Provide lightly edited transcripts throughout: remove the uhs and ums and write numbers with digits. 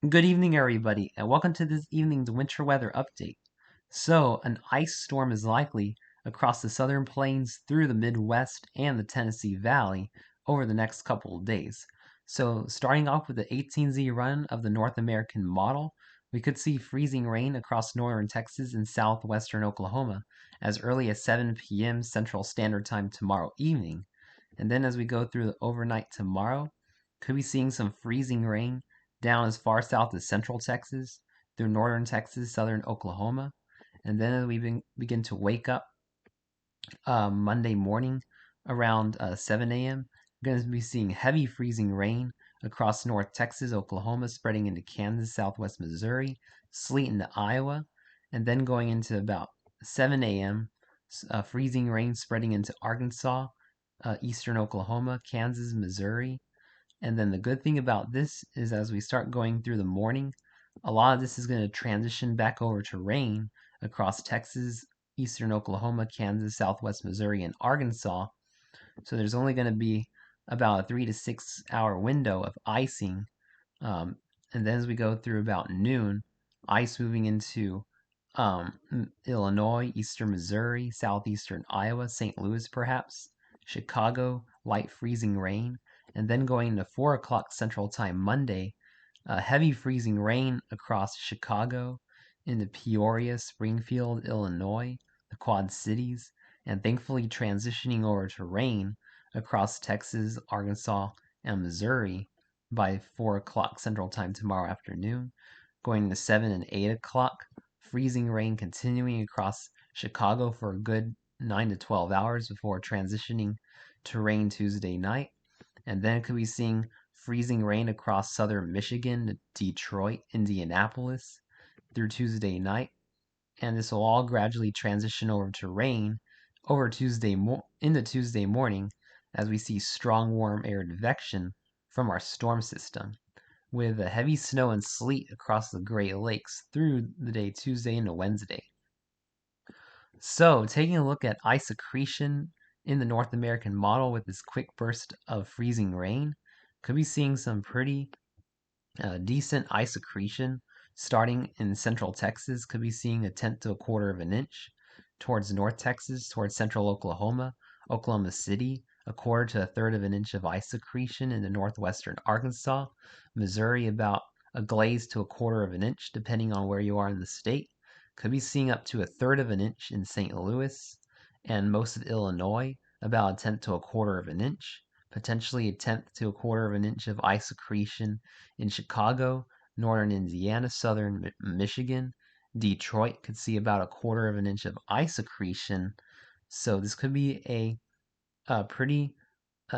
Good evening, everybody, and welcome to this evening's winter weather update. So, an ice storm is likely across the southern plains through the Midwest and the Tennessee Valley over the next couple of days. So, starting off with the 18Z run of the North American model, we could see freezing rain across northern Texas and southwestern Oklahoma as early as 7 p.m. Central Standard Time tomorrow evening. And then as we go through the overnight tomorrow, could be seeing some freezing rain down as far south as central Texas, through northern Texas, southern Oklahoma. And then as we begin to wake up Monday morning around 7 a.m., we're going to be seeing heavy freezing rain across North Texas, Oklahoma, spreading into Kansas, southwest Missouri, sleet into Iowa, and then going into about 7 a.m., freezing rain spreading into Arkansas, eastern Oklahoma, Kansas, Missouri. And then the good thing about this is as we start going through the morning, a lot of this is going to transition back over to rain across Texas, eastern Oklahoma, Kansas, southwest Missouri, and Arkansas. So there's only going to be about a 3 to 6 hour window of icing. Um, and then as we go through about noon, ice moving into Illinois, eastern Missouri, southeastern Iowa, St. Louis perhaps, Chicago, light freezing rain, and then going into 4 o'clock Central Time Monday, heavy freezing rain across Chicago, into Peoria, Springfield, Illinois, the Quad Cities, and thankfully transitioning over to rain across Texas, Arkansas, and Missouri by 4 o'clock Central Time tomorrow afternoon, going to 7 and 8 o'clock, freezing rain continuing across Chicago for a good 9 to 12 hours before transitioning to rain Tuesday night. And then could be seeing freezing rain across southern Michigan, Detroit, Indianapolis through Tuesday night. And this will all gradually transition over to rain over into Tuesday morning as we see strong warm air advection from our storm system, with a heavy snow and sleet across the Great Lakes through the day Tuesday into Wednesday. So, taking a look at ice accretion in the North American model with this quick burst of freezing rain, could be seeing some pretty decent ice accretion starting in central Texas. Could be seeing a tenth to a quarter of an inch towards North Texas, towards central Oklahoma, Oklahoma City, a quarter to a third of an inch of ice accretion into northwestern Arkansas, Missouri, about a glaze to a quarter of an inch, depending on where you are in the state. Could be seeing up to a third of an inch in St. Louis and most of Illinois, about a tenth to a quarter of an inch, potentially a tenth to a quarter of an inch of ice accretion in Chicago, northern Indiana, southern Michigan. Detroit could see about a quarter of an inch of ice accretion. So this could be a pretty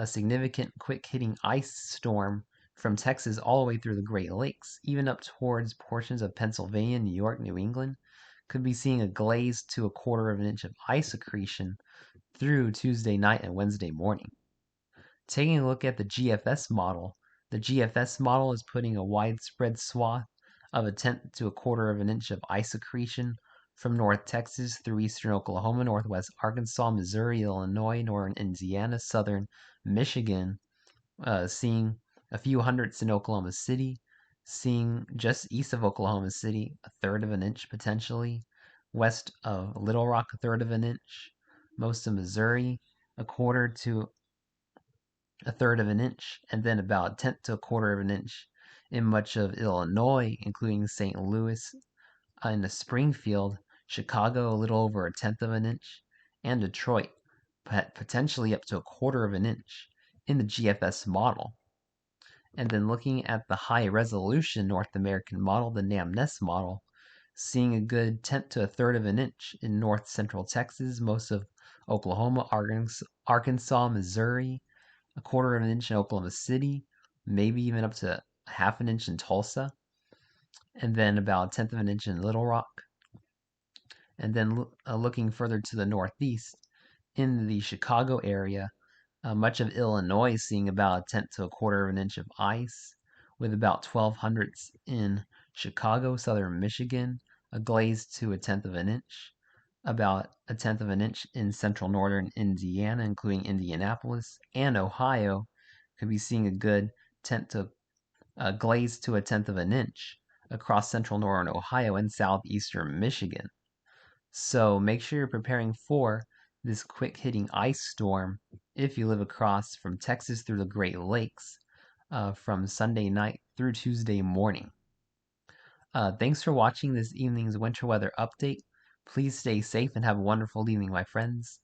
significant quick hitting ice storm from Texas all the way through the Great Lakes, even up towards portions of Pennsylvania, New York, New England. Could be seeing a glaze to a quarter of an inch of ice accretion through Tuesday night and Wednesday morning. Taking a look at the GFS model is putting a widespread swath of a tenth to a quarter of an inch of ice accretion from North Texas through eastern Oklahoma, northwest Arkansas, Missouri, Illinois, northern Indiana, southern Michigan, seeing a few hundredths in Oklahoma City, seeing just east of Oklahoma City a third of an inch potentially, west of Little Rock a third of an inch, most of Missouri a quarter to a third of an inch, and then about a tenth to a quarter of an inch in much of Illinois, including St. Louis, into Springfield, Chicago, a little over a tenth of an inch, and Detroit, potentially up to a quarter of an inch in the GFS model. And then looking at the high resolution North American model, the NAMNES model, seeing a good tenth to a third of an inch in north central Texas, most of Oklahoma, Arkansas, Missouri, a quarter of an inch in Oklahoma City, maybe even up to half an inch in Tulsa, and then about a tenth of an inch in Little Rock. And then looking further to the northeast, in the Chicago area, much of Illinois seeing about a tenth to a quarter of an inch of ice, with about 12 hundredths in Chicago, southern Michigan, a glaze to a tenth of an inch, about a tenth of an inch in central northern Indiana, including Indianapolis, and Ohio could be seeing a good tenth to glazed to 1/10 of an inch across central northern Ohio and southeastern Michigan. So make sure you're preparing for this quick-hitting ice storm if you live across from Texas through the Great Lakes from Sunday night through Tuesday morning. Thanks for watching this evening's winter weather update. Please stay safe and have a wonderful evening, my friends.